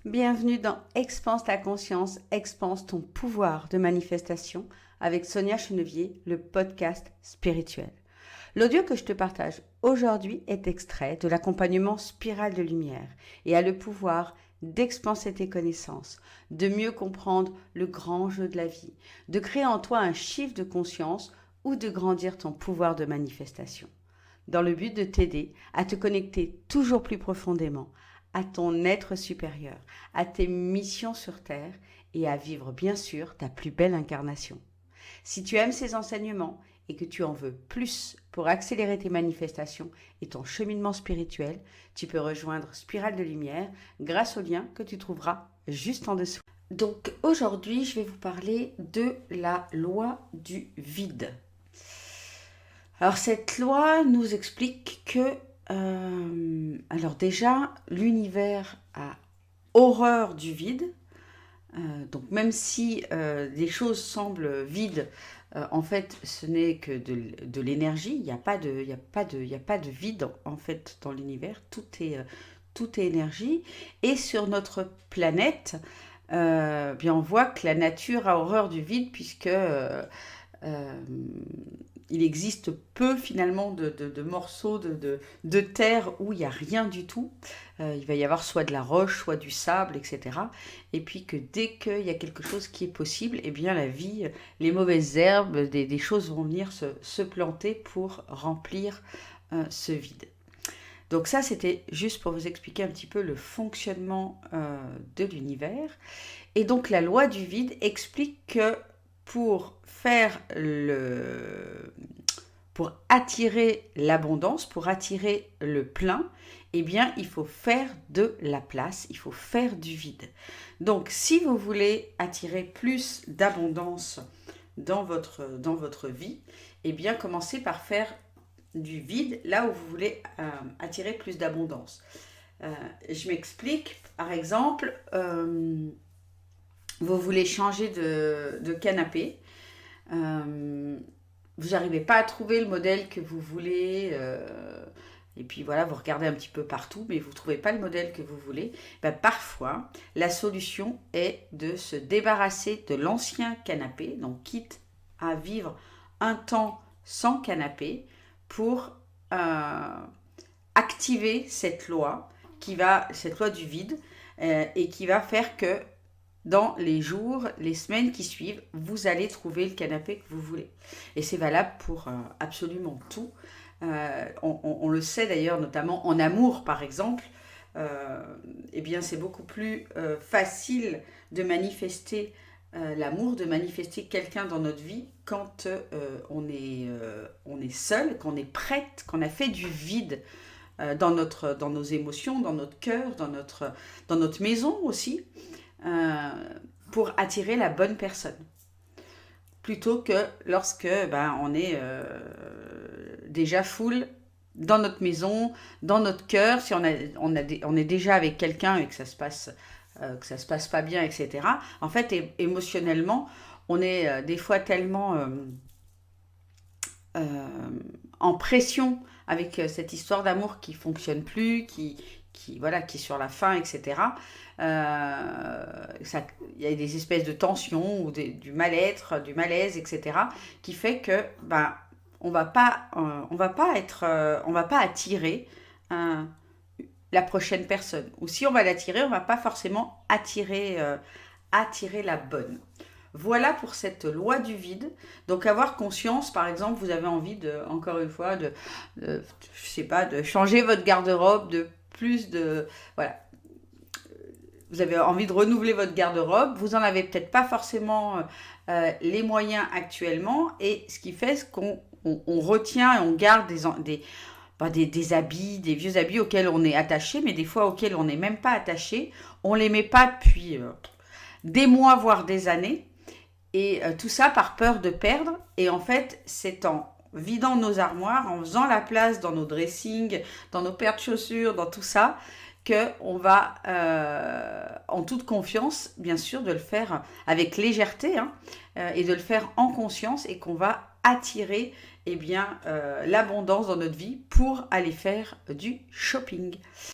Bienvenue dans Expanse ta conscience, expanse ton pouvoir de manifestation avec Sonia Chenevier, le podcast spirituel. L'audio que je te partage aujourd'hui est extrait de l'accompagnement Spirale de Lumière et a le pouvoir d'expanser tes connaissances, de mieux comprendre le grand jeu de la vie, de créer en toi un chiffre de conscience ou de grandir ton pouvoir de manifestation, dans le but de t'aider à te connecter toujours plus profondément à ton être supérieur, à tes missions sur Terre et à vivre bien sûr ta plus belle incarnation. Si tu aimes ces enseignements et que tu en veux plus pour accélérer tes manifestations et ton cheminement spirituel, tu peux rejoindre Spirale de Lumière grâce au lien que tu trouveras juste en dessous. Donc aujourd'hui, je vais vous parler de la loi du vide. Alors cette loi nous explique que alors déjà, l'univers a horreur du vide. Donc même si les choses semblent vides, en fait, ce n'est que de l'énergie. Il n'y a pas de vide en fait dans l'univers. Tout est énergie. Et sur notre planète, bien on voit que la nature a horreur du vide puisque il existe peu finalement de morceaux de terre où il n'y a rien du tout. Il va y avoir soit de la roche, soit du sable, etc. Et puis que dès qu'il y a quelque chose qui est possible, eh bien la vie, les mauvaises herbes, des choses vont venir se planter pour remplir ce vide. Donc ça, c'était juste pour vous expliquer un petit peu le fonctionnement de l'univers. Et donc la loi du vide explique que pour attirer l'abondance, pour attirer le plein, eh bien, il faut faire de la place, il faut faire du vide. Donc, si vous voulez attirer plus d'abondance dans votre vie, eh bien, commencez par faire du vide là où vous voulez attirer plus d'abondance. Je m'explique. Par exemple, vous voulez changer de canapé. Vous n'arrivez pas à trouver le modèle que vous voulez, et puis voilà, vous regardez un petit peu partout, mais vous ne trouvez pas le modèle que vous voulez. Ben, parfois, la solution est de se débarrasser de l'ancien canapé, donc quitte à vivre un temps sans canapé pour activer cette loi du vide, et qui va faire que dans les jours, les semaines qui suivent, vous allez trouver le canapé que vous voulez. Et c'est valable pour absolument tout. On le sait d'ailleurs, notamment en amour par exemple. Eh bien, c'est beaucoup plus facile de manifester l'amour, de manifester quelqu'un dans notre vie quand on est seul, qu'on est prête, qu'on a fait du vide dans nos émotions, dans notre cœur, dans notre maison aussi. Pour attirer la bonne personne. Plutôt que lorsque on est déjà full dans notre maison, dans notre cœur, si on est déjà avec quelqu'un et que ça se passe pas bien, etc. En fait, émotionnellement, on est des fois tellement en pression avec cette histoire d'amour qui fonctionne plus, qui est sur la fin, etc. Il y a des espèces de tensions ou du mal-être, du malaise, etc. qui fait que on va pas attirer la prochaine personne. Ou si on va l'attirer, on va pas forcément attirer la bonne. Voilà pour cette loi du vide. Donc avoir conscience, par exemple, vous avez envie encore une fois, je sais pas, de changer votre garde-robe, voilà. Vous avez envie de renouveler votre garde-robe, vous en avez peut-être pas forcément les moyens actuellement, et ce qui fait qu'on retient et on garde des habits, des vieux habits auxquels on est attaché, mais des fois auxquels on n'est même pas attaché. On les met pas depuis des mois, voire des années. Et tout ça par peur de perdre. Et en fait, c'est en vidant nos armoires, en faisant la place dans nos dressings, dans nos paires de chaussures, dans tout ça, qu'on va, en toute confiance, bien sûr, de le faire avec légèreté, et de le faire en conscience, et qu'on va attirer l'abondance dans notre vie pour aller faire du shopping.